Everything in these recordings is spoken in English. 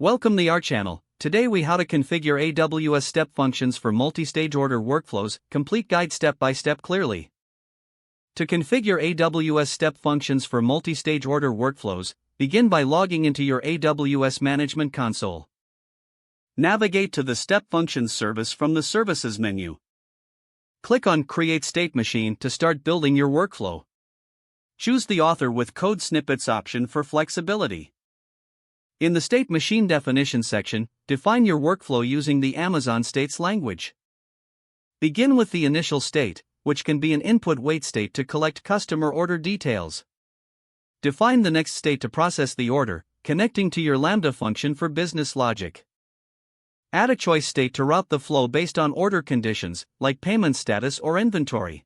Welcome to our channel. Today we how to configure AWS Step Functions for multi-stage order workflows, complete guide step by step clearly. To configure AWS Step Functions for multi-stage order workflows, begin by logging into your AWS Management Console. Navigate to the Step Functions service from the Services menu. Click on Create State Machine to start building your workflow. Choose the Author with Code Snippets option for flexibility. In the State Machine Definition section, define your workflow using the Amazon States language. Begin with the initial state, which can be an input wait state to collect customer order details. Define the next state to process the order, connecting to your Lambda function for business logic. Add a choice state to route the flow based on order conditions, like payment status or inventory.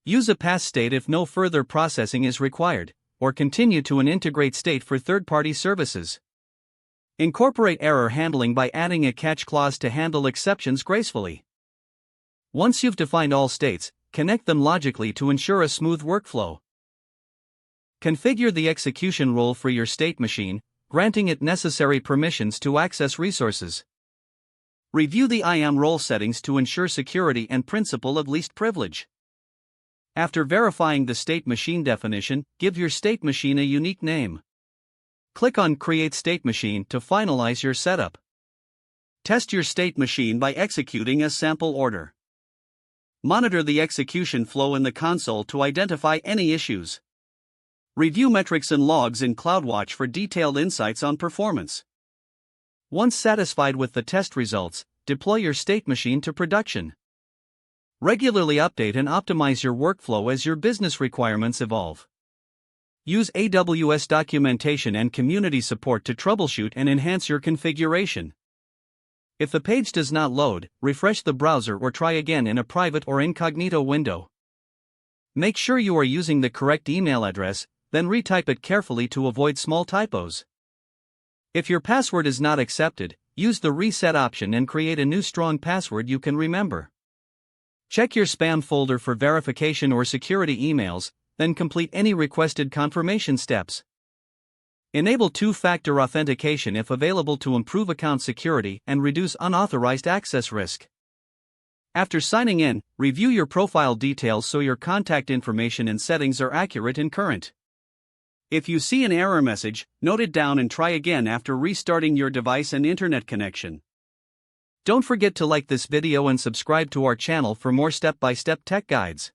Use a pass state if no further processing is required, or continue to an integrate state for third-party services. Incorporate error handling by adding a catch clause to handle exceptions gracefully. Once you've defined all states, connect them logically to ensure a smooth workflow. Configure the execution role for your state machine, granting it necessary permissions to access resources. Review the IAM role settings to ensure security and principle of least privilege. After verifying the state machine definition, give your state machine a unique name. Click on Create State Machine to finalize your setup. Test your state machine by executing a sample order. Monitor the execution flow in the console to identify any issues. Review metrics and logs in CloudWatch for detailed insights on performance. Once satisfied with the test results, deploy your state machine to production. Regularly update and optimize your workflow as your business requirements evolve. Use AWS documentation and community support to troubleshoot and enhance your configuration. If the page does not load, refresh the browser or try again in a private or incognito window. Make sure you are using the correct email address, then retype it carefully to avoid small typos. If your password is not accepted, use the reset option and create a new strong password you can remember. Check your spam folder for verification or security emails, then complete any requested confirmation steps. Enable two-factor authentication if available to improve account security and reduce unauthorized access risk. After signing in, review your profile details so your contact information and settings are accurate and current. If you see an error message, note it down and try again after restarting your device and internet connection. Don't forget to like this video and subscribe to our channel for more step-by-step tech guides.